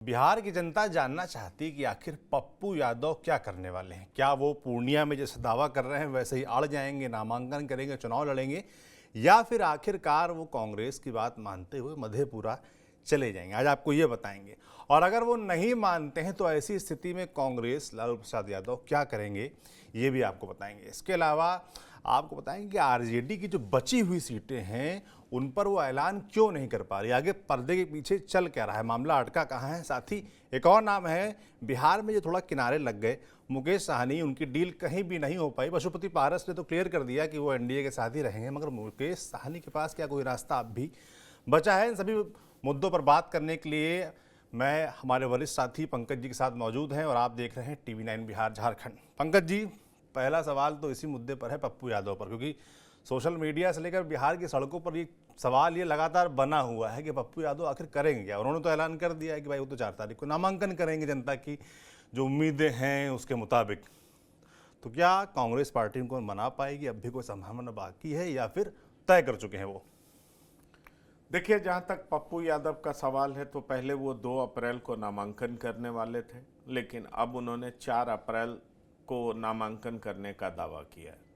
बिहार की जनता जानना चाहती है कि आखिर पप्पू यादव क्या करने वाले हैं। क्या वो पूर्णिया में जैसे दावा कर रहे हैं वैसे ही अड़ जाएंगे, नामांकन करेंगे, चुनाव लड़ेंगे, या फिर आखिरकार वो कांग्रेस की बात मानते हुए मधेपुरा चले जाएंगे। आज आपको ये बताएंगे। और अगर वो नहीं मानते हैं तो ऐसी स्थिति में कांग्रेस, लालू प्रसाद यादव क्या करेंगे, ये भी आपको बताएंगे। इसके अलावा आपको बताएंगे कि आरजेडी की जो बची हुई सीटें हैं उन पर वो ऐलान क्यों नहीं कर पा रही, आगे पर्दे के पीछे चल क्या रहा है, मामला अटका कहाँ है। साथ ही एक और नाम है बिहार में जो थोड़ा किनारे लग गए, मुकेश साहनी, उनकी डील कहीं भी नहीं हो पाई। पशुपति पारस ने तो क्लियर कर दिया कि वो एनडीए के साथ ही रहेंगे, मगर मुकेश साहनी के पास क्या कोई रास्ता अब भी बचा है? इन सभी मुद्दों पर बात करने के लिए मैं हमारे वरिष्ठ साथी पंकज जी के साथ मौजूद हैं और आप देख रहे हैं TV9 बिहार झारखंड। पंकज जी, पहला सवाल तो इसी मुद्दे पर है, पप्पू यादव पर, क्योंकि सोशल मीडिया से लेकर बिहार की सड़कों पर ये सवाल ये लगातार बना हुआ है कि पप्पू यादव आखिर करेंगे क्या। उन्होंने तो ऐलान कर दिया है कि भाई वो तो 4 तारीख को नामांकन करेंगे जनता की जो उम्मीदें हैं उसके मुताबिक। तो क्या कांग्रेस पार्टी उनको मना पाएगी? अब भी कोई संभावना बाकी है या फिर तय कर चुके हैं वो? देखिए, जहाँ तक पप्पू यादव का सवाल है तो पहले वो 2 अप्रैल को नामांकन करने वाले थे, लेकिन अब उन्होंने 4 अप्रैल को नामांकन करने का दावा किया है।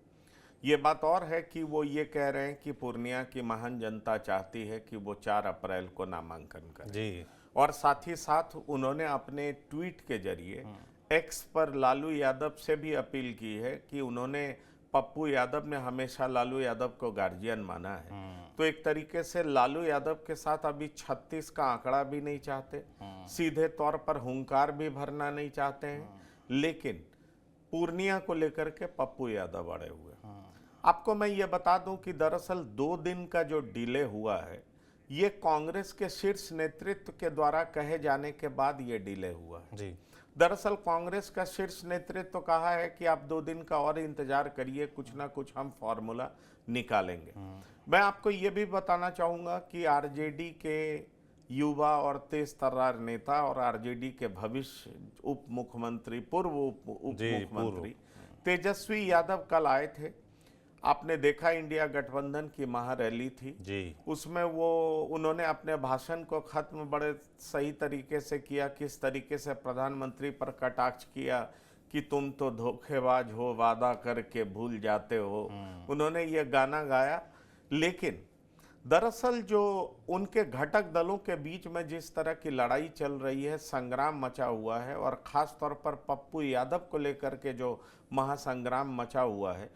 ये बात और है कि वो ये कह रहे हैं कि पूर्णिया की महान जनता चाहती है कि वो 4 अप्रैल को नामांकन करें जी। और साथ ही साथ उन्होंने अपने ट्वीट के जरिए एक्स पर लालू यादव से भी अपील की है कि उन्होंने पप्पू यादव ने हमेशा लालू यादव को गार्जियन माना है, तो एक तरीके से लालू यादव के साथ अभी 36 का आंकड़ा भी नहीं चाहते, सीधे तौर पर हुंकार भी भरना नहीं चाहते हैं, लेकिन पूर्णिया को लेकर के पप्पू यादव अड़े हुए। आपको मैं ये बता दूं कि दरअसल 2 दिन का जो डिले हुआ है ये कांग्रेस के शीर्ष नेतृत्व के द्वारा कहे जाने के बाद ये डिले हुआ है। जी। दरअसल कांग्रेस का शीर्ष नेतृत्व तो कहा है कि आप 2 दिन का और इंतजार करिए, कुछ ना कुछ हम फॉर्मूला निकालेंगे। मैं आपको ये भी बताना चाहूंगा कि आरजेडी के युवा और तेज तर्रार नेता और आरजेडी के भविष्य उप मुख्यमंत्री, पूर्व उप मुख्यमंत्री तेजस्वी यादव कल आए थे। आपने देखा इंडिया गठबंधन की महारैली थी जी। उसमें उन्होंने अपने भाषण को खत्म बड़े सही तरीके से किया। किस तरीके से प्रधानमंत्री पर कटाक्ष किया कि तुम तो धोखेबाज हो, वादा करके भूल जाते हो। उन्होंने ये गाना गाया, लेकिन दरअसल जो उनके घटक दलों के बीच में जिस तरह की लड़ाई चल रही है, संग्राम मचा हुआ है, और खास तौर पर पप्पू यादव को लेकर के जो महासंग्राम मचा हुआ है,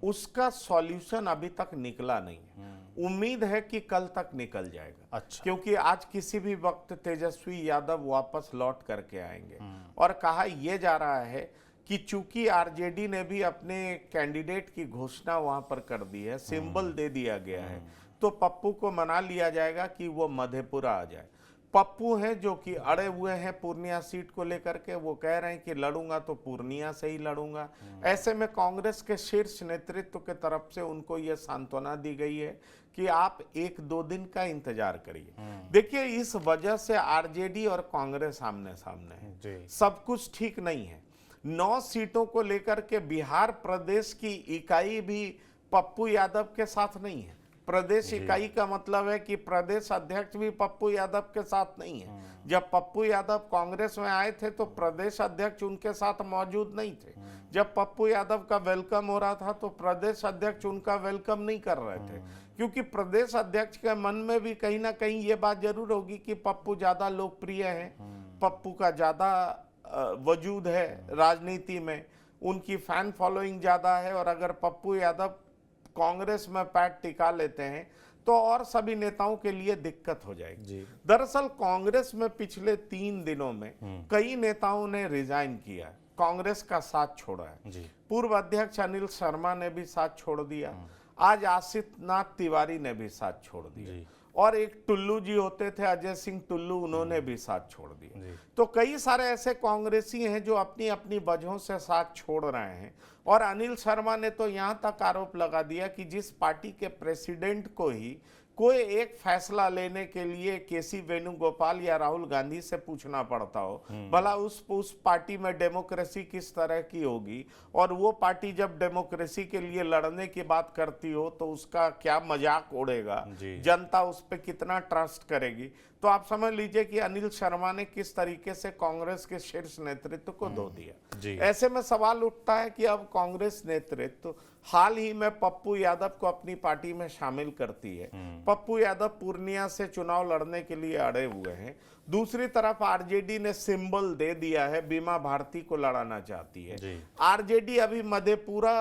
उसका सॉल्यूशन अभी तक निकला नहीं है। उम्मीद है कि कल तक निकल जाएगा। अच्छा। क्योंकि आज किसी भी वक्त तेजस्वी यादव वापस लौट करके आएंगे। और कहा यह जा रहा है कि चूंकि आरजेडी ने भी अपने कैंडिडेट की घोषणा वहां पर कर दी है, सिंबल दे दिया गया है, तो पप्पू को मना लिया जाएगा कि वो मधेपुरा आ जाए। पप्पू हैं जो कि अड़े हुए हैं पूर्णिया सीट को लेकर के, वो कह रहे हैं कि लड़ूंगा तो पूर्णिया से ही लड़ूंगा। ऐसे में कांग्रेस के शीर्ष नेतृत्व के तरफ से उनको ये सांत्वना दी गई है कि आप 1-2 दिन का इंतजार करिए। देखिए, इस वजह से आरजेडी और कांग्रेस आमने सामने है, सब कुछ ठीक नहीं है। 9 सीटों को लेकर के बिहार प्रदेश की इकाई भी पप्पू यादव के साथ नहीं है। प्रदेश इकाई का मतलब है कि प्रदेश अध्यक्ष भी पप्पू यादव के साथ नहीं है। जब पप्पू यादव कांग्रेस में आए थे तो प्रदेश अध्यक्ष उनके साथ मौजूद नहीं थे। जब पप्पू यादव का वेलकम हो रहा था तो प्रदेश अध्यक्ष उनका वेलकम नहीं कर रहे थे, क्योंकि प्रदेश अध्यक्ष के मन में भी कहीं ना कहीं ये बात जरूर होगी कि पप्पू ज्यादा लोकप्रिय है, पप्पू का ज्यादा वजूद है राजनीति में, उनकी फैन फॉलोइंग ज्यादा है, और अगर पप्पू यादव कांग्रेस में पैर टिका लेते हैं तो और सभी नेताओं के लिए दिक्कत हो जाएगी। दरअसल कांग्रेस में पिछले 3 दिनों में कई नेताओं ने रिजाइन किया, कांग्रेस का साथ छोड़ा है। पूर्व अध्यक्ष अनिल शर्मा ने भी साथ छोड़ दिया, आज आशीष तिवारी ने भी साथ छोड़ दिया, और एक टुल्लू जी होते थे, अजय सिंह टुल्लू, उन्होंने भी साथ छोड़ दिया। तो कई सारे ऐसे कांग्रेसी हैं जो अपनी अपनी वजहों से साथ छोड़ रहे हैं। और अनिल शर्मा ने तो यहां तक आरोप लगा दिया कि जिस पार्टी के प्रेसिडेंट को ही कोई एक फैसला लेने के लिए केसी वेणुगोपाल या राहुल गांधी से पूछना पड़ता हो, भला उस पार्टी में डेमोक्रेसी किस तरह की होगी, और वो पार्टी जब डेमोक्रेसी के लिए लड़ने की बात करती हो तो उसका क्या मजाक उड़ेगा, जनता उस पर कितना ट्रस्ट करेगी। तो आप समझ लीजिए कि अनिल शर्मा ने किस तरीके से कांग्रेस के शीर्ष नेतृत्व को धो दिया। ऐसे में सवाल उठता है कि अब कांग्रेस नेतृत्व हाल ही में पप्पू यादव को अपनी पार्टी में शामिल करती है। पप्पू यादव पूर्णिया से चुनाव लड़ने के लिए अड़े हुए हैं। दूसरी तरफ आरजेडी ने सिंबल दे दिया है, बीमा भारती को लड़ाना चाहती है। आरजेडी अभी मधेपुरा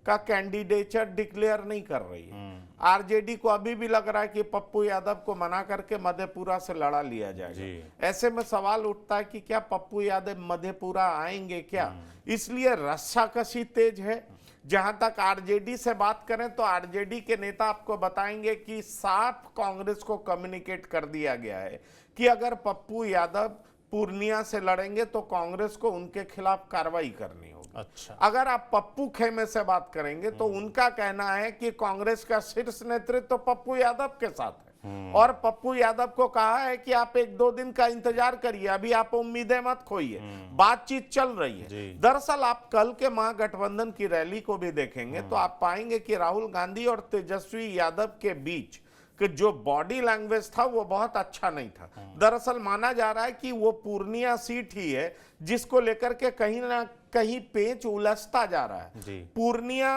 का कैंडिडेचर डिक्लेयर नहीं कर रही है। आरजेडी को अभी भी लग रहा है कि पप्पू यादव को मना करके मधेपुरा से लड़ा लिया जाएगा। ऐसे में सवाल उठता है कि क्या पप्पू यादव मधेपुरा आएंगे क्या? इसलिए रस्साकशी तेज है। जहां तक आरजेडी से बात करें तो आरजेडी के नेता आपको बताएंगे कि साफ कांग्रेस को कम्युनिकेट कर दिया गया है कि अगर पप्पू यादव पूर्णिया से लड़ेंगे तो कांग्रेस को उनके खिलाफ कार्रवाई करनी होगी। अच्छा, अगर आप पप्पू खेमे से बात करेंगे तो उनका कहना है कि कांग्रेस का शीर्ष नेतृत्व तो पप्पू यादव के साथ है और पप्पू यादव को कहा है कि आप 1-2 दिन का इंतजार करिए, अभी आप उम्मीदें मत खोइए, बातचीत चल रही है। दरअसल आप कल के महागठबंधन की रैली को भी देखेंगे तो आप पाएंगे कि राहुल गांधी और तेजस्वी यादव के बीच कि जो बॉडी लैंग्वेज था वो बहुत अच्छा नहीं था। दरअसल माना जा रहा है कि वो पूर्णिया सीट ही है जिसको लेकर के कहीं ना कहीं पेंच उलझता जा रहा है। पूर्णिया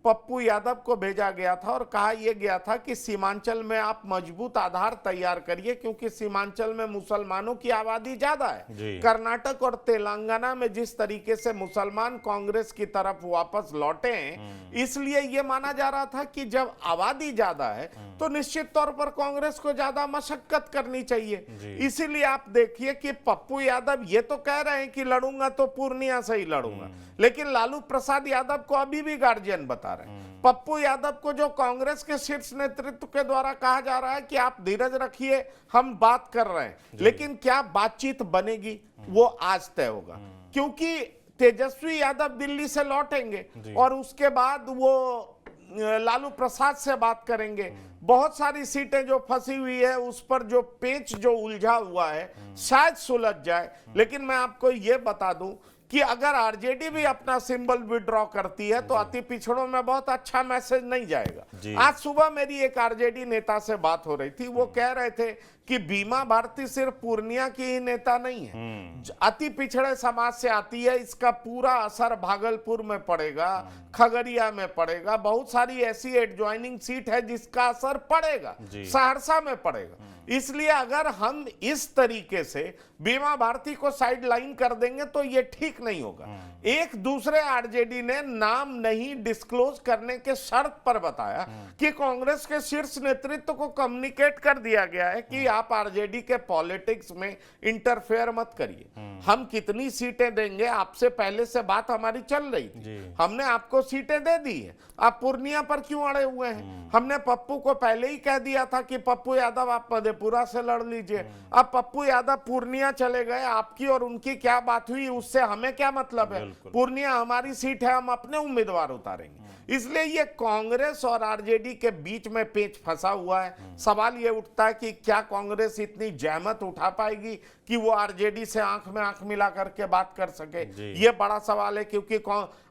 पप्पू यादव को भेजा गया था और कहा यह गया था कि सीमांचल में आप मजबूत आधार तैयार करिए क्योंकि सीमांचल में मुसलमानों की आबादी ज्यादा है। कर्नाटक और तेलंगाना में जिस तरीके से मुसलमान कांग्रेस की तरफ वापस लौटे हैं, इसलिए यह माना जा रहा था कि जब आबादी ज्यादा है तो निश्चित तौर पर कांग्रेस को ज्यादा मशक्कत करनी चाहिए। इसीलिए आप देखिए कि पप्पू यादव ये तो कह रहे हैं कि लड़ूंगा तो पूर्णिया से ही लड़ूंगा, लेकिन लालू प्रसाद यादव को अभी भी गार्जियन बता रहे हैं। पप्पू यादव को जो कांग्रेस के शीर्ष नेतृत्व के द्वारा कहा जा रहा है कि आप धीरज रखिए, हम बात कर रहे हैं, लेकिन क्या बातचीत बनेगी वो आज तय होगा। क्योंकि तेजस्वी यादव दिल्ली से लौटेंगे और उसके बाद वो लालू प्रसाद से बात करेंगे। बहुत सारी सीटें जो फंसी हुई है उस पर जो पेच जो उलझा हुआ है शायद सुलझ जाए। लेकिन मैं आपको यह बता दूं कि अगर आरजेडी भी अपना सिंबल विड्रॉ करती है तो अति पिछड़ों में बहुत अच्छा मैसेज नहीं जाएगा। आज सुबह मेरी एक आरजेडी नेता से बात हो रही थी, वो कह रहे थे कि बीमा भारती सिर्फ पूर्णिया की ही नेता नहीं है, अति पिछड़े समाज से आती है, इसका पूरा असर भागलपुर में पड़ेगा, खगड़िया में पड़ेगा, बहुत सारी ऐसी एडजॉइनिंग सीट है जिसका असर पड़ेगा, सहरसा में पड़ेगा। इसलिए अगर हम इस तरीके से बीमा भारती को साइड लाइन कर देंगे तो ये ठीक नहीं होगा। एक दूसरे आरजेडी ने नाम नहीं डिस्क्लोज करने के शर्त पर बताया कि कांग्रेस के शीर्ष नेतृत्व को कम्युनिकेट कर दिया गया है कि आप आरजेडी के पॉलिटिक्स में इंटरफेयर मत करिए। हम कितनी सीटें देंगे आपसे पहले से बात हमारी चल रही थी, हमने आपको सीटें दे दी है, आप पूर्णिया पर क्यों अड़े हुए हैं? हमने पप्पू को पहले ही कह दिया था कि पप्पू यादव आप मधेपुरा से लड़ लीजिए। अब पप्पू यादव पूर्णिया चले गए, आपकी और उनकी क्या बात हुई उससे हमें क्या मतलब है? पूर्णिया हमारी सीट है, हम अपने उम्मीदवार उतारेंगे। इसलिए ये कांग्रेस और आरजेडी के बीच में पेच फंसा हुआ है। सवाल ये उठता है कि क्या कांग्रेस इतनी जहमत उठा पाएगी कि वो आरजेडी से आंख में आंख मिला करके बात कर सके? ये बड़ा सवाल है, क्योंकि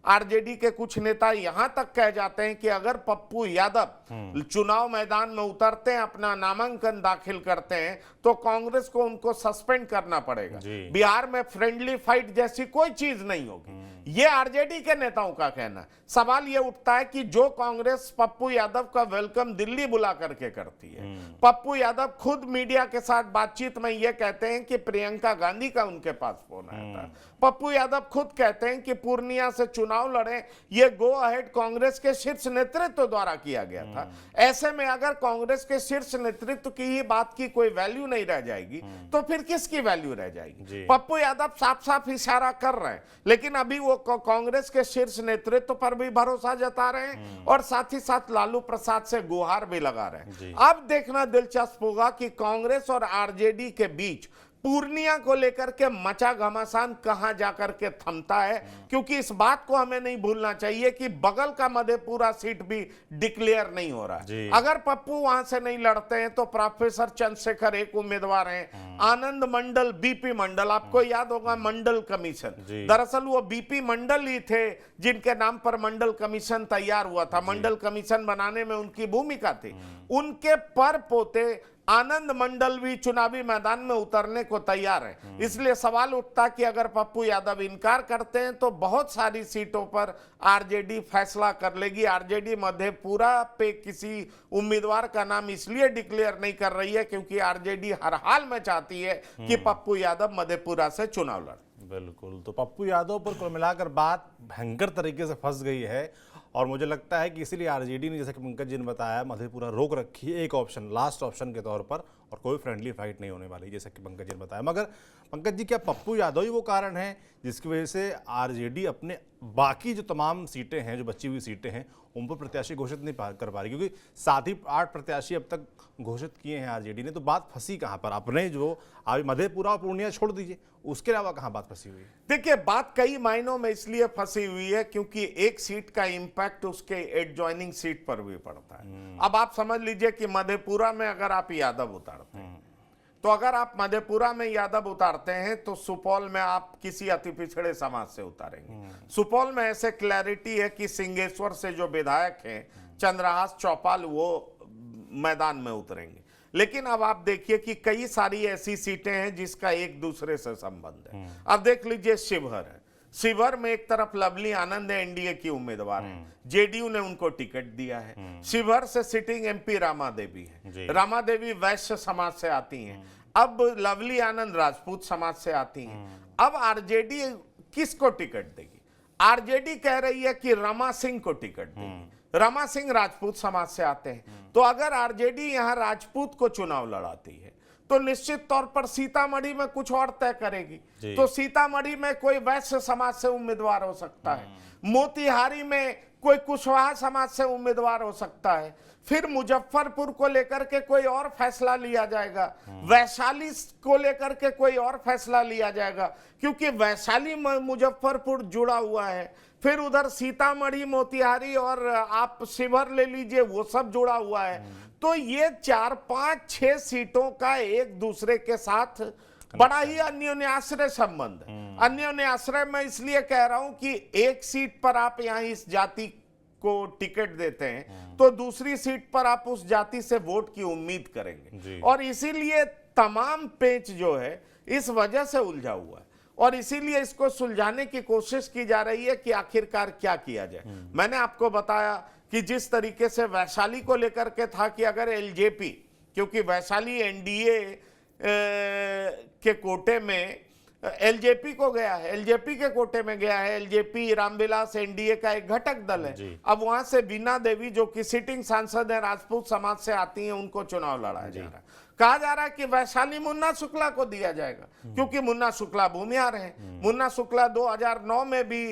आरजेडी के कुछ नेता यहां तक कह जाते हैं कि अगर पप्पू यादव चुनाव मैदान में उतरते हैं, अपना नामांकन दाखिल करते हैं, तो कांग्रेस को उनको सस्पेंड करना पड़ेगा। बिहार में फ्रेंडली फाइट जैसी कोई चीज नहीं होगी, ये आरजेडी के नेताओं का कहना है। सवाल ये उठता है कि जो कांग्रेस पप्पू यादव का वेलकम दिल्ली बुला करके करती है, पप्पू यादव खुद मीडिया के साथ बातचीत में ये कहते हैं कि प्रियंका गांधी का उनके पास फोन आया था। पप्पू यादव खुद कहते हैं कि पूर्णिया से चुनाव लड़े, ये गो अहेड कांग्रेस के शीर्ष नेतृत्व द्वारा किया गया था। ऐसे में अगर कांग्रेस के शीर्ष नेतृत्व की ही बात की कोई वैल्यू नहीं रह जाएगी तो फिर किसकी वैल्यू रह जाएगी? पप्पू यादव साफ साफ इशारा कर रहे हैं, लेकिन अभी वो कांग्रेस के शीर्ष नेतृत्व पर भी भरोसा जता रहे हैं और साथ ही साथ लालू प्रसाद से गुहार भी लगा रहे हैं। अब देखना दिलचस्प होगा कि कांग्रेस और आरजेडी के बीच पूर्णिया को लेकर के मचा घमासान कहां जाकर के थमता है, क्योंकि इस बात को हमें नहीं भूलना चाहिए कि बगल का मधेपुरा सीट भी डिक्लेयर नहीं हो रहा। अगर पप्पू वहां से नहीं लड़ते हैं तो प्रोफेसर चंद्रशेखर एक उम्मीदवार हैं, आनंद मंडल, बीपी मंडल, आपको याद होगा मंडल कमीशन, दरअसल वो बीपी मंडल ही थे जिनके नाम पर मंडल कमीशन तैयार हुआ था। मंडल कमीशन बनाने में उनकी भूमिका थी। उनके पर पोते आनंद मंडल भी चुनावी मैदान में उतरने को तैयार है। इसलिए सवाल उठता कि अगर पप्पू यादव इनकार करते हैं तो बहुत सारी सीटों पर आरजेडी फैसला कर लेगी। आरजेडी मधेपुरा पे किसी उम्मीदवार का नाम इसलिए डिक्लेयर नहीं कर रही है क्योंकि आरजेडी हर हाल में चाहती है कि पप्पू यादव मधेपुरा से चुनाव लड़े। बिल्कुल, तो पप्पू यादव पर कुल मिलाकर बात भयंकर तरीके से फंस गई है और मुझे लगता है कि इसीलिए आरजेडी ने, जैसे कि पंकज जी ने बताया, मधेपुरा रोक रखी है एक ऑप्शन, लास्ट ऑप्शन के तौर पर, और कोई फ्रेंडली फाइट नहीं होने वाली, जैसे कि पंकज जी ने बताया। मगर पंकज जी, क्या पप्पू यादव ही वो कारण है जिसकी वजह से आरजेडी अपने बाकी जो तमाम सीटें हैं, जो बची हुई सीटें हैं, उन पर प्रत्याशी घोषित नहीं कर पा रही? क्योंकि 7 ही 8 प्रत्याशी अब तक घोषित किए हैं आरजेडी ने, तो बात फंसी कहाँ पर? अपने जो अभी मधेपुरा और पूर्णिया छोड़ दीजिए, उसके अलावा कहाँ बात फंसी हुई है? देखिए, बात कई मायनों में इसलिए फंसी हुई है क्योंकि एक सीट का इंपैक्ट उसके एडजॉइनिंग सीट पर भी पड़ता है। अब आप समझ लीजिए कि मधेपुरा में अगर आप यादव उतारते हैं, तो अगर आप मधेपुरा में यादव उतारते हैं तो सुपौल में आप किसी अति पिछड़े समाज से उतारेंगे। सुपौल में ऐसे क्लैरिटी है कि सिंहेश्वर से जो विधायक हैं चंद्रहास चौपाल, वो मैदान में उतरेंगे। लेकिन अब आप देखिए कि कई सारी ऐसी सीटें हैं जिसका एक दूसरे से संबंध है। अब देख लीजिए, शिवहर है। शिवहर में एक तरफ लवली आनंद है, एनडीए की उम्मीदवार है, जेडीयू ने उनको टिकट दिया है। शिवहर से सिटिंग एमपी रामा देवी है। रामा देवी वैश्य समाज से आती हैं। अब लवली आनंद राजपूत समाज से आती हैं। अब आरजेडी किसको टिकट देगी? आरजेडी कह रही है कि रमा सिंह को टिकट देगी। रमा सिंह राजपूत समाज से आते हैं। तो अगर आरजेडी यहां राजपूत को चुनाव लड़ाती है तो निश्चित तौर पर सीतामढ़ी में कुछ और तय करेगी। तो सीतामढ़ी में कोई वैश्य समाज से उम्मीदवार हो सकता है, मोतिहारी में कोई कुशवाहा समाज से उम्मीदवार हो सकता है, फिर मुजफ्फरपुर को लेकर के कोई और फैसला लिया जाएगा, वैशाली को लेकर के कोई और फैसला लिया जाएगा, क्योंकि वैशाली में मुजफ्फरपुर जुड़ा हुआ है। फिर उधर सीतामढ़ी, मोतिहारी और आप शिवहर ले लीजिए, वो सब जुड़ा हुआ है। तो ये 4, 5, 6 सीटों का एक दूसरे के साथ बड़ा ही अन्योन्याश्रय संबंध है। अन्योन्याश्रय मैं इसलिए कह रहा हूं कि एक सीट पर आप यहां इस जाति को टिकट देते हैं तो दूसरी सीट पर आप उस जाति से वोट की उम्मीद करेंगे, और इसीलिए तमाम पेच जो है इस वजह से उलझा हुआ है, और इसीलिए इसको सुलझाने की कोशिश की जा रही है कि आखिरकार क्या किया जाए। मैंने आपको बताया कि जिस तरीके से वैशाली को लेकर के था कि अगर एलजेपी, क्योंकि वैशाली एनडीए के कोटे में एलजेपी को गया है, एलजेपी के कोटे में गया है। एलजेपी रामविलास एनडीए का एक घटक दल है। अब वहां से बीना देवी जो कि सिटिंग सांसद है, राजपूत समाज से आती हैं, उनको चुनाव लड़ाया जा रहा है। कहा जा रहा है कि वैशाली मुन्ना शुक्ला को दिया जाएगा क्योंकि मुन्ना शुक्ला भूमिहार है। मुन्ना शुक्ला 2009 में भी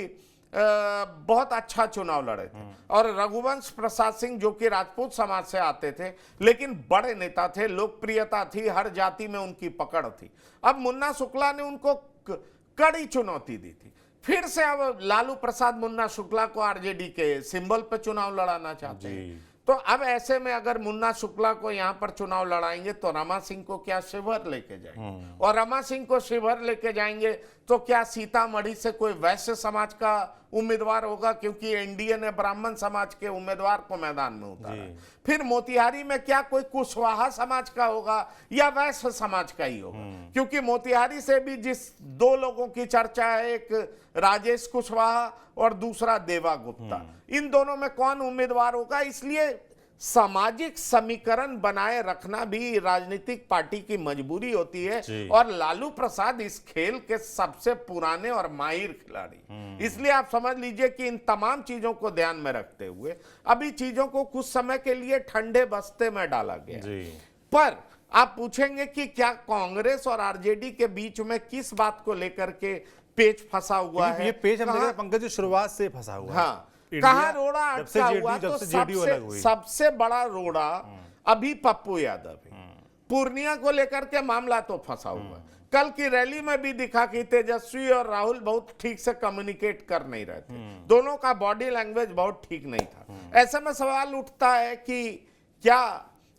बहुत अच्छा चुनाव लड़े थे, और रघुवंश प्रसाद सिंह जो कि राजपूत समाज से आते थे लेकिन बड़े नेता थे, लोकप्रियता थी, हर जाति में उनकी पकड़ थी। अब मुन्ना शुक्ला ने उनको कड़ी चुनौती दी थी। फिर से अब लालू प्रसाद मुन्ना शुक्ला को आरजेडी के सिंबल पर चुनाव लड़ाना चाहते हैं। तो अब ऐसे में अगर मुन्ना शुक्ला को यहां पर चुनाव लड़ाएंगे तो रमा सिंह को क्या शिवहर लेके जाएंगे, और रमा सिंह को शिवहर लेके जाएंगे तो क्या सीतामढ़ी से कोई वैश्य समाज का उम्मीदवार होगा, क्योंकि एनडीए ने ब्राह्मण समाज के उम्मीदवार को मैदान में उतारा। फिर मोतिहारी में क्या कोई कुशवाहा समाज का होगा या वैश्य समाज का ही होगा, क्योंकि मोतिहारी से भी जिस 2 लोगों की चर्चा है, एक राजेश कुशवाहा और दूसरा देवा गुप्ता, इन दोनों में कौन उम्मीदवार होगा। इसलिए सामाजिक समीकरण बनाए रखना भी राजनीतिक पार्टी की मजबूरी होती है, और लालू प्रसाद इस खेल के सबसे पुराने और माहिर खिलाड़ी। इसलिए आप समझ लीजिए कि इन तमाम चीजों को ध्यान में रखते हुए अभी चीजों को कुछ समय के लिए ठंडे बस्ते में डाला गया। पर आप पूछेंगे कि क्या कांग्रेस और आरजेडी के बीच में किस बात को लेकर के पेच फंसा हुआ है? ये पेच हम देखें पंकज जी शुरुआत से फंसा हुआ है। हाँ, कहां रोड़ा अटका हुआ? तो सबसे बड़ा रोड़ा अभी पप्पू यादव है। पूर्णिया को लेकर के मामला तो फंसा हुआ है। कल की रैली में भी दिखा कि तेजस्वी और राहुल बहुत ठीक से कम्युनिकेट कर नहीं रहे थे, दोनों का बॉडी लैंग्वेज बहुत ठीक नहीं था। ऐसे में सवाल उठता है कि क्या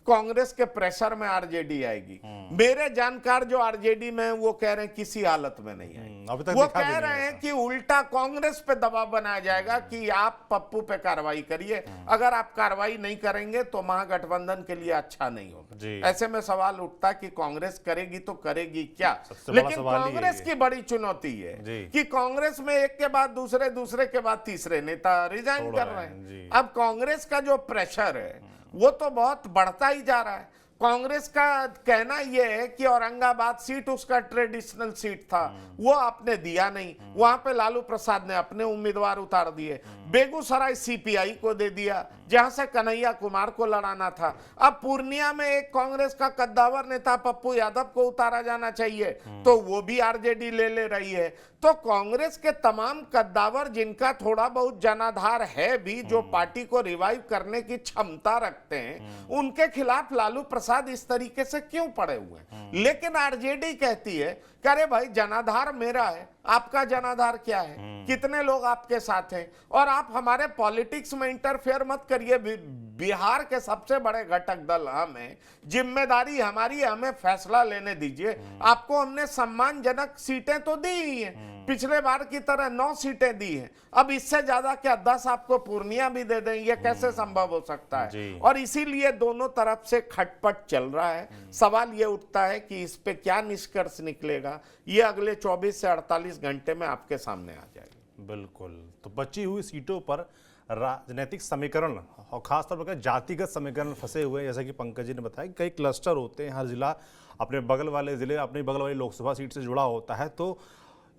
कांग्रेस के प्रेशर में आरजेडी आएगी। मेरे जानकार जो आरजेडी में हैं, वो कह रहे हैं किसी हालत में नहीं आएगी। अभी तक वो दिखा भी कह नहीं रहे है हैं कि उल्टा कांग्रेस पे दबाव बनाया जाएगा कि आप पप्पू पे कार्रवाई करिए, अगर आप कार्रवाई नहीं करेंगे तो महागठबंधन के लिए अच्छा नहीं जी। होगा। ऐसे में सवाल उठता कि कांग्रेस करेगी तो करेगी क्या? सबसे बड़ा लेकिन सवाल ही कांग्रेस है की बड़ी चुनौती है जी। कि कांग्रेस में एक के बाद दूसरे, दूसरे के बाद तीसरे नेता रिजाइन छोड़ कर रहे रहे हैं, जी। हैं। अब कांग्रेस का जो प्रेशर है वो तो बहुत बढ़ता ही जा रहा है। कांग्रेस का कहना यह है कि औरंगाबाद सीट उसका ट्रेडिशनल सीट था, वो आपने दिया नहीं, वहां पे लालू प्रसाद ने अपने उम्मीदवार उतार दिए। बेगूसराय सीपीआई को दे दिया जहां से कन्हैया कुमार को लड़ाना था। अब पूर्णिया में एक कांग्रेस का कद्दावर नेता पप्पू यादव को उतारा जाना चाहिए, तो वो भी आरजेडी ले रही है। तो कांग्रेस के तमाम कद्दावर जिनका थोड़ा बहुत जनाधार है भी, जो पार्टी को रिवाइव करने की क्षमता रखते हैं, उनके खिलाफ लालू प्रसाद इस तरीके से क्यों पड़े हुए हैं? लेकिन आरजेडी कहती है कि अरे भाई जनाधार मेरा है, आपका जनाधार क्या है, कितने लोग आपके साथ हैं, और आप हमारे पॉलिटिक्स में इंटरफेयर मत करिए। बिहार के सबसे बड़े घटक दल हम हैं, जिम्मेदारी हमारी, हमें फैसला लेने दीजिए। आपको हमने सम्मानजनक सीटें तो दी ही हैं, पिछले बार की तरह 9 सीटें दी हैं, अब इससे ज्यादा क्या 10 आपको पूर्णिया भी दे दें, ये कैसे संभव हो सकता है? और इसीलिए दोनों तरफ से खटपट चल रहा है। सवाल ये उठता है कि इस पे क्या निष्कर्ष निकलेगा, ये अगले 24 से 48 घंटे में आपके सामने आ जाएगा। बिल्कुल। तो बची हुई सीटों पर राजनीतिक समीकरण और खासतौर पर जातिगत समीकरण फंसे हुए हैं। जैसा कि पंकज जी ने बताया कि कई क्लस्टर होते हैं, हर जिला अपने बगल वाले जिले अपनी बगल वाली लोकसभा सीट से जुड़ा होता है। तो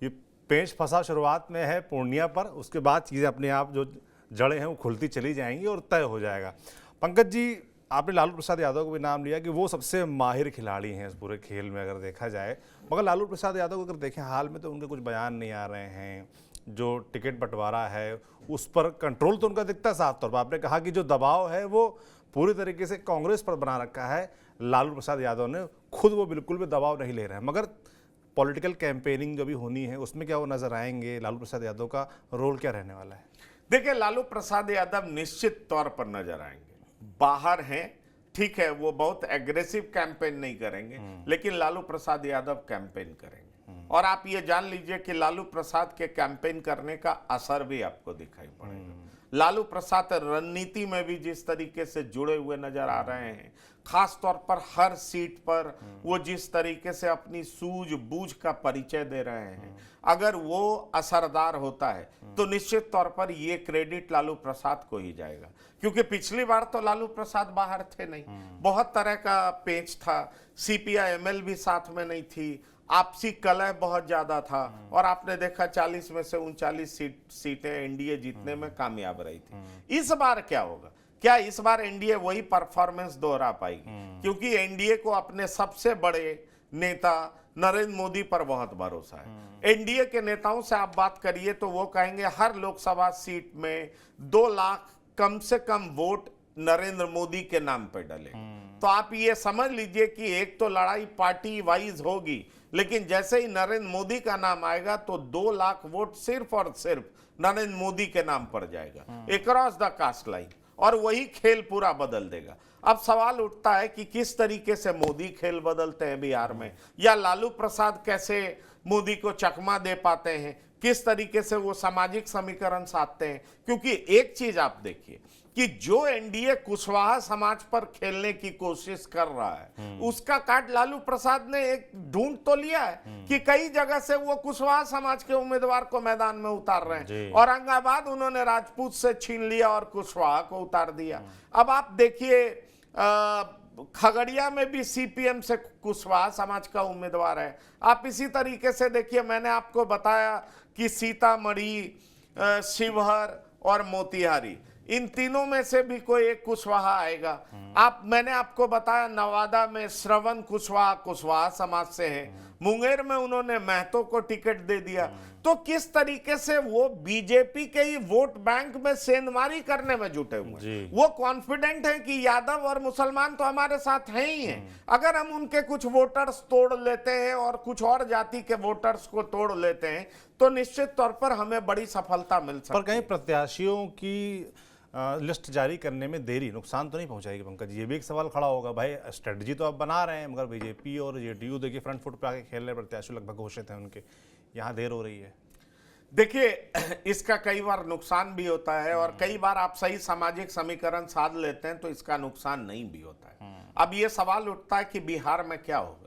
ये पेंच फंसा शुरुआत में है पूर्णिया पर, उसके बाद चीज़ें अपने आप जो जड़ें हैं वो खुलती चली जाएंगी और तय हो जाएगा। पंकज जी, आपने लालू प्रसाद यादव को भी नाम लिया कि वो सबसे माहिर खिलाड़ी हैं इस पूरे खेल में अगर देखा जाए, मगर लालू प्रसाद यादव को अगर देखें हाल में तो उनके कुछ बयान नहीं आ रहे हैं। जो टिकट बंटवारा है उस पर कंट्रोल तो उनका दिखता है साफ तौर पर। आपने कहा कि जो दबाव है वो पूरी तरीके से कांग्रेस पर बना रखा है, लालू प्रसाद यादव ने खुद वो बिल्कुल भी दबाव नहीं ले रहे हैं। मगर पॉलिटिकल कैंपेनिंग जो भी होनी है उसमें क्या वो नजर आएंगे? लालू प्रसाद यादव का रोल क्या रहने वाला है? देखिए, लालू प्रसाद यादव निश्चित तौर पर नजर आएंगे। बाहर हैं, ठीक है, वो बहुत एग्रेसिव कैंपेन नहीं करेंगे, लेकिन लालू प्रसाद यादव कैंपेन करेंगे। और आप ये जान लीजिए कि लालू प्रसाद के कैंपेन करने का असर भी आपको दिखाई पड़ेगा। लालू प्रसाद रणनीति में भी जिस तरीके से जुड़े हुए नजर आ रहे हैं, खास तौर पर हर सीट पर वो जिस तरीके से अपनी सूझबूझ का परिचय दे रहे हैं, अगर वो असरदार होता है तो निश्चित तौर पर ये क्रेडिट लालू प्रसाद को ही जाएगा। क्योंकि पिछली बार तो लालू प्रसाद बाहर थे नहीं, बहुत तरह का पेच था, सीपीआई-एमएल भी साथ में नहीं थी, आपसी कलह बहुत ज्यादा था, और आपने देखा 40 में से 39 सीटें एनडीए जीतने में कामयाब रही थी। इस बार क्या होगा? क्या इस बार एनडीए वही परफॉर्मेंस दोहरा पाएगी? क्योंकि एनडीए को अपने सबसे बड़े नेता नरेंद्र मोदी पर बहुत भरोसा है। एनडीए के नेताओं से आप बात करिए तो वो कहेंगे हर लोकसभा सीट में 2 लाख कम से कम वोट नरेंद्र मोदी के नाम पे डले। तो आप ये समझ लीजिए कि एक तो लड़ाई पार्टी वाइज होगी, लेकिन जैसे ही नरेंद्र मोदी का नाम आएगा तो 2 लाख वोट सिर्फ और सिर्फ नरेंद्र मोदी के नाम पर जाएगा, अक्रॉस द कास्ट लाइन, और वही खेल पूरा बदल देगा। अब सवाल उठता है कि किस तरीके से मोदी खेल बदलते हैं बिहार में, या लालू प्रसाद कैसे मोदी को चकमा दे पाते हैं, किस तरीके से वो सामाजिक समीकरण साधते हैं। क्योंकि एक चीज आप देखिए कि जो एनडीए कुशवाहा समाज पर खेलने की कोशिश कर रहा है, उसका काट लालू प्रसाद ने एक ढूंढ तो लिया है कि कई जगह से वो कुशवाहा समाज के उम्मीदवार को मैदान में उतार रहे हैं। औरंगाबाद उन्होंने राजपूत से छीन लिया और कुशवाहा को उतार दिया। अब आप देखिए खगड़िया में भी सीपीएम से कुशवाहा समाज का उम्मीदवार है। आप इसी तरीके से देखिए, मैंने आपको बताया कि सीतामढ़ी, शिवहर और मोतिहारी, इन तीनों में से भी कोई एक कुशवाहा आएगा। मैंने आपको बताया नवादा में श्रवण कुशवाहा समाज से है। मुंगेर में उन्होंने महतो को टिकट दे दिया। तो किस तरीके से वो बीजेपी के ही वोट बैंक में सेंधमारी करने में जुटे हुए हैं। वो कॉन्फिडेंट है कि यादव और मुसलमान तो हमारे साथ हैं ही हैं, अगर हम उनके कुछ वोटर्स तोड़ लेते हैं और कुछ और जाति के वोटर्स को तोड़ लेते हैं तो निश्चित तौर पर हमें बड़ी सफलता मिल सकती है। पर कहीं प्रत्याशियों की लिस्ट जारी करने में देरी नुकसान तो नहीं पहुंचाएगी पंकज जी? ये भी एक सवाल खड़ा होगा। भाई स्ट्रेटजी तो आप बना रहे हैं, मगर बीजेपी और जेडीयू देखिए फ्रंट फुट पे आके खेल रहे, प्रत्याशी लगभग घोषित हैं उनके, यहाँ देर हो रही है। देखिए, इसका कई बार नुकसान भी होता है और कई बार आप सही सामाजिक समीकरण साध लेते हैं तो इसका नुकसान नहीं भी होता है। अब ये सवाल उठता है कि बिहार में क्या होगा,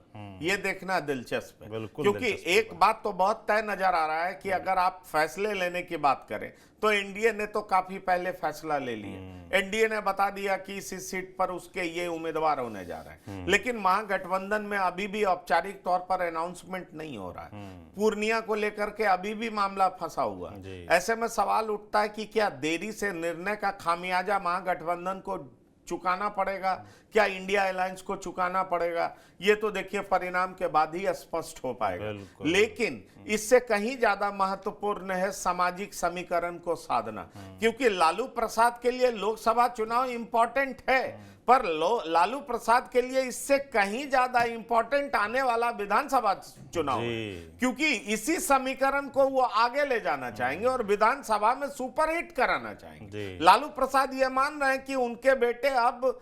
ये देखना दिलचस्प है, क्योंकि एक बात तो बहुत तय नजर आ रहा है कि अगर आप फैसले लेने की बात करें तो एनडीए ने तो काफी पहले फैसला ले लिया। एनडीए ने बता दिया कि इस सीट पर उसके ये उम्मीदवार होने जा रहे हैं, लेकिन महागठबंधन में अभी भी औपचारिक तौर पर अनाउंसमेंट नहीं हो रहा है। पूर्णिया को लेकर के अभी भी मामला फंसा हुआ है। ऐसे में सवाल उठता है कि क्या देरी से निर्णय का खामियाजा महागठबंधन को चुकाना पड़ेगा, क्या इंडिया अलायंस को चुकाना पड़ेगा? ये तो देखिए परिणाम के बाद ही स्पष्ट हो पाएगा। लेकिन इससे कहीं ज्यादा महत्वपूर्ण है सामाजिक समीकरण को साधना, क्योंकि लालू प्रसाद के लिए लोकसभा चुनाव इंपॉर्टेंट है, पर लालू प्रसाद के लिए इससे कहीं ज्यादा इंपॉर्टेंट आने वाला विधानसभा चुनाव है, क्योंकि इसी समीकरण को वो आगे ले जाना चाहेंगे और विधानसभा में सुपरहिट कराना चाहेंगे। लालू प्रसाद ये मान रहे हैं कि उनके बेटे अब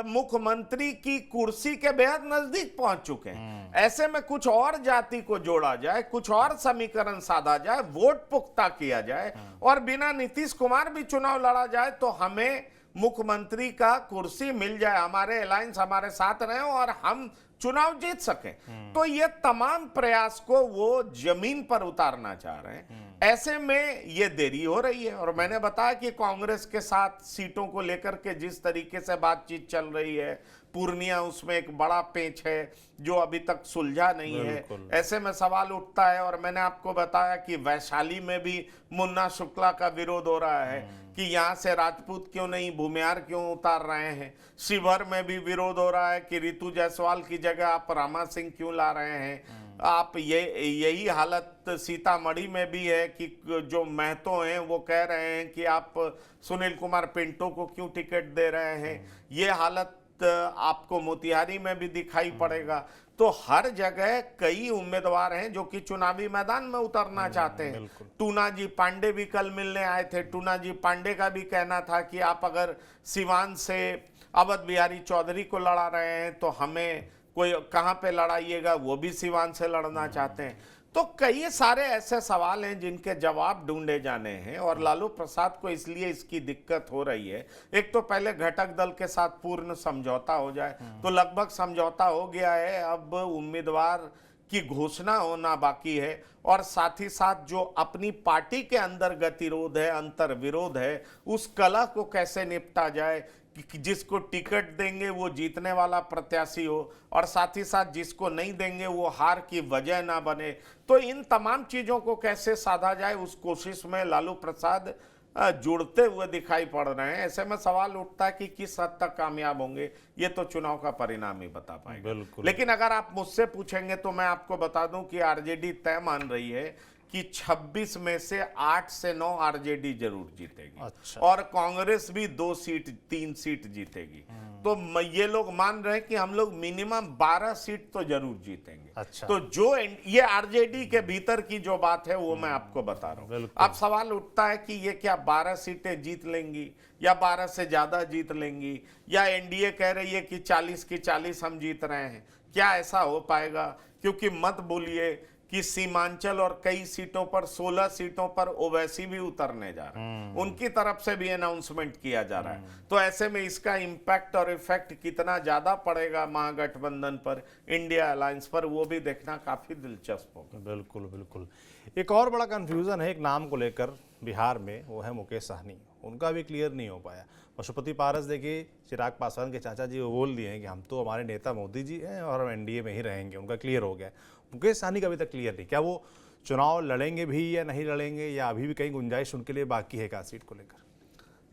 मुख्यमंत्री की कुर्सी के बेहद नजदीक पहुंच चुके हैं। ऐसे में कुछ और जाति को जोड़ा जाए, कुछ और समीकरण साधा जाए, वोट पुख्ता किया जाए और बिना नीतीश कुमार भी चुनाव लड़ा जाए तो हमें मुख्यमंत्री का कुर्सी मिल जाए, हमारे अलायंस हमारे साथ रहे और हम चुनाव जीत सकें। तो ये तमाम प्रयास को वो जमीन पर उतारना चाह रहे हैं। ऐसे में ये देरी हो रही है और मैंने बताया कि कांग्रेस के साथ सीटों को लेकर के जिस तरीके से बातचीत चल रही है, पूर्णिया उसमें एक बड़ा पेच है जो अभी तक सुलझा नहीं है। ऐसे में सवाल उठता है और मैंने आपको बताया कि वैशाली में भी मुन्ना शुक्ला का विरोध हो रहा है कि यहाँ से राजपूत क्यों नहीं, भूमिहार क्यों उतार रहे हैं। शिवहर में भी विरोध हो रहा है कि रितु जायसवाल की जगह आप रामा सिंह क्यों ला रहे हैं। आप यही हालत सीतामढ़ी में भी है कि जो महतो हैं वो कह रहे हैं कि आप सुनील कुमार पिंटो को क्यों टिकट दे रहे हैं। ये हालत आपको मोतिहारी में भी दिखाई पड़ेगा। तो हर जगह कई उम्मीदवार हैं जो कि चुनावी मैदान में उतरना चाहते हैं। टूना जी पांडे भी कल मिलने आए थे। टूना जी पांडे का भी कहना था कि आप अगर सिवान से अवध बिहारी चौधरी को लड़ा रहे हैं तो हमें कोई कहां पे लड़ाइएगा, वो भी सिवान से लड़ना चाहते हैं। तो कई सारे ऐसे सवाल हैं जिनके जवाब ढूंढे जाने हैं और लालू प्रसाद को इसलिए इसकी दिक्कत हो रही है। एक तो पहले घटक दल के साथ पूर्ण समझौता हो जाए, तो लगभग समझौता हो गया है, अब उम्मीदवार की घोषणा होना बाकी है और साथ ही साथ जो अपनी पार्टी के अंदर गतिरोध है, अंतर विरोध है, उस कलह को कैसे निपटा जाए कि जिसको टिकट देंगे वो जीतने वाला प्रत्याशी हो और साथ ही साथ जिसको नहीं देंगे वो हार की वजह ना बने। तो इन तमाम चीजों को कैसे साधा जाए उस कोशिश में लालू प्रसाद जुड़ते हुए दिखाई पड़ रहे हैं। ऐसे में सवाल उठता है कि किस हद तक कामयाब होंगे, ये तो चुनाव का परिणाम ही बता पाएगा। लेकिन अगर आप मुझसे पूछेंगे तो मैं आपको बता दूं कि आरजेडी तय मान रही है कि 26 में से 8 से 9 आरजेडी जरूर जीतेगी। अच्छा। और कांग्रेस भी 3 सीट जीतेगी। तो ये लोग मान रहे हैं कि हम लोग मिनिमम 12 सीट तो जरूर जीतेंगे। अच्छा। तो जो ये आरजेडी के भीतर की जो बात है वो मैं आपको बता रहा हूं। अब सवाल उठता है कि ये क्या 12 सीटें जीत लेंगी या 12 से ज्यादा जीत लेंगी, या एनडीए कह रही है कि 40 की 40 हम जीत रहे हैं। क्या ऐसा हो पाएगा? क्योंकि मत बोलिए कि सीमांचल और कई सीटों पर 16 सीटों पर ओवैसी भी उतरने जा रहे हैं, उनकी तरफ से भी अनाउंसमेंट किया जा रहा है। तो ऐसे में इसका इंपैक्ट और इफेक्ट कितना ज्यादा पड़ेगा महागठबंधन पर, इंडिया अलायंस पर, वो भी देखना काफी दिलचस्प होगा। बिल्कुल बिल्कुल। एक और बड़ा कंफ्यूजन है एक नाम को लेकर बिहार में, वो है मुकेश साहनी। उनका भी क्लियर नहीं हो पाया। पशुपति पारस देखिए, चिराग पासवान के चाचा जी वो बोल दिए हैं कि हम तो हमारे नेता मोदी जी हैं और हम एनडीए में ही रहेंगे, उनका क्लियर हो गया। मुकेश साहनी का अभी तक क्लियर नहीं, क्या वो चुनाव लड़ेंगे भी या नहीं लड़ेंगे, या अभी भी कहीं गुंजाइश उनके लिए बाकी है का सीट को लेकर?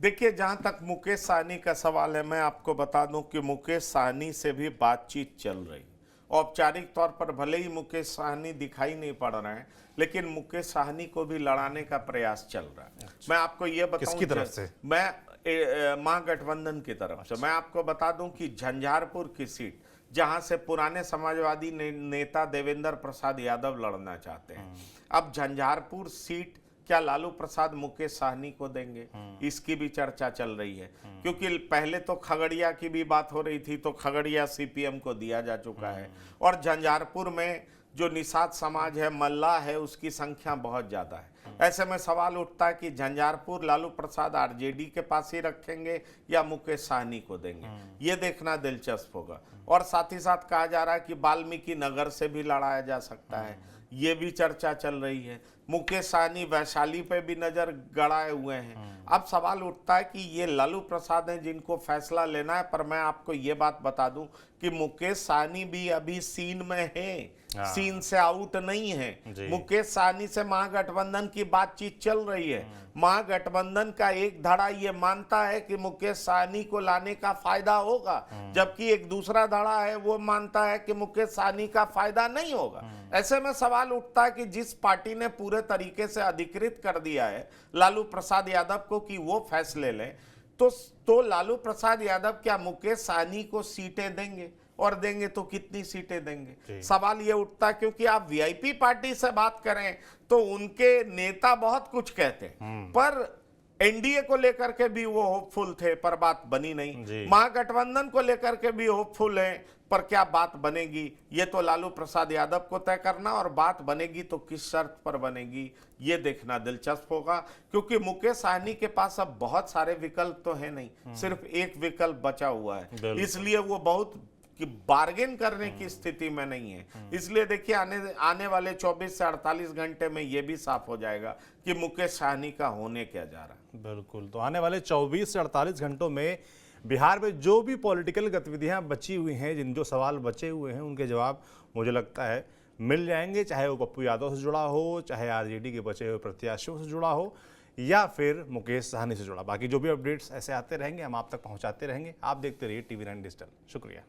देखिए, जहां तक मुकेश साहनी का सवाल है, मैं आपको बता दूं कि मुकेश साहनी से भी बातचीत चल रही। औपचारिक तौर पर भले ही मुकेश साहनी दिखाई नहीं पड़ रहे हैं, लेकिन मुकेश साहनी को भी लड़ाने का प्रयास चल रहा है। अच्छा। मैं आपको ये बताऊं किसकी तरफ से? मैं महागठबंधन की तरफ से। मैं आपको बता दूं कि झंझारपुर की सीट, जहां से पुराने समाजवादी नेता देवेंद्र प्रसाद यादव लड़ना चाहते हैं, अब झंझारपुर सीट क्या लालू प्रसाद मुकेश साहनी को देंगे, इसकी भी चर्चा चल रही है। क्योंकि पहले तो खगड़िया की भी बात हो रही थी, तो खगड़िया सीपीएम को दिया जा चुका है, और झंझारपुर में जो निषाद समाज है, मल्लाह है, उसकी संख्या बहुत ज्यादा है। ऐसे में सवाल उठता है कि झंझारपुर लालू प्रसाद आरजेडी के पास ही रखेंगे या मुकेश साहनी को देंगे, ये देखना दिलचस्प होगा। और साथ ही साथ कहा जा रहा है कि वाल्मीकि नगर से भी लड़ाया जा सकता है, ये भी चर्चा चल रही है। मुकेश साहनी वैशाली पे भी नजर गड़ाए हुए हैं। अब सवाल उठता है कि ये लालू प्रसाद हैं जिनको फैसला लेना है, पर मैं आपको ये बात बता दूं कि मुकेश साहनी भी अभी सीन में है, सीन से आउट नहीं है। मुकेश साहनी से महागठबंधन की बातचीत चल रही है। महागठबंधन का एक धड़ा ये मानता है कि मुकेश साहनी को लाने का फायदा होगा, जबकि एक दूसरा धड़ा है वो मानता है कि मुकेश साहनी का फायदा नहीं होगा। ऐसे में सवाल उठता है कि जिस पार्टी ने पूरे तरीके से अधिकृत कर दिया है लालू प्रसाद यादव को कि वो फैसले लें, तो लालू प्रसाद यादव क्या मुकेश साहनी को सीटें देंगे, और देंगे तो कितनी सीटें देंगे? सवाल ये उठता, क्योंकि आप वीआईपी पार्टी से बात करें तो उनके नेता बहुत कुछ कहते हैं, पर एनडीए को लेकर के भी वो होपफुल थे, पर बात बनी नहीं। महागठबंधन को लेकर के भी होपफुल हैं, पर क्या बात बनेगी ये तो लालू प्रसाद यादव को तय करना, और बात बनेगी तो किस शर्त पर बनेगी ये देखना दिलचस्प होगा। क्योंकि मुकेश साहनी के पास अब बहुत सारे विकल्प तो है नहीं, सिर्फ एक विकल्प बचा हुआ है, इसलिए वो बहुत कि बार्गेन करने की स्थिति में नहीं है। इसलिए देखिए आने वाले 24 से 48 घंटे में यह भी साफ हो जाएगा कि मुकेश साहनी का होने क्या जा रहा है। बिल्कुल, तो आने वाले 24 से 48 घंटों में बिहार में जो भी पॉलिटिकल गतिविधियां बची हुई हैं, जिन जो सवाल बचे हुए हैं, उनके जवाब मुझे लगता है मिल जाएंगे, चाहे वो पप्पू यादव से जुड़ा हो, चाहे आरजेडी के बचे हुए प्रत्याशियों से जुड़ा हो, या फिर मुकेश साहनी से जुड़ा। बाकी जो भी अपडेट्स ऐसे आते रहेंगे हम आप तक पहुंचाते रहेंगे। आप देखते रहिए TV9 डिजिटल। शुक्रिया।